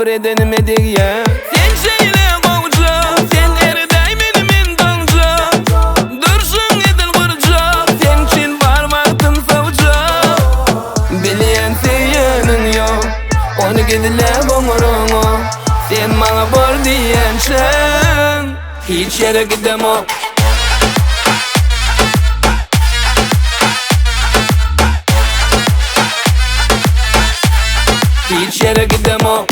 sabredenim ediye. Sen şeyle kovca, sen eriday menimin dağca. Dursun edin vurca, sen için varmaktım savca. Bileyen seyenin yok, onu gidile boğurunu. Sen bana bor diyensen, hiç yere gidemem. Hiç yere gidemem.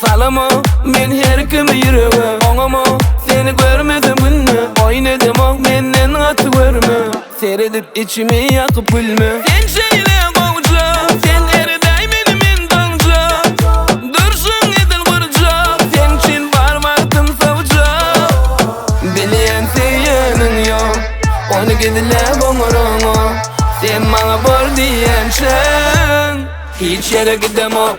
Salama men her kimi yüreğe. Oğama seni görmedim bilme. Oynadım o menden atı verme. Seyredip içimi yakıp gülme. Sen şeyle kovca, sen eriday menimin dağca. Dursun edin vurca, sen için varmaktım savca. Bileyen seyenin yok, onu gidile boğurunu. Sen bana bor diyensen, hiç yere gidemem.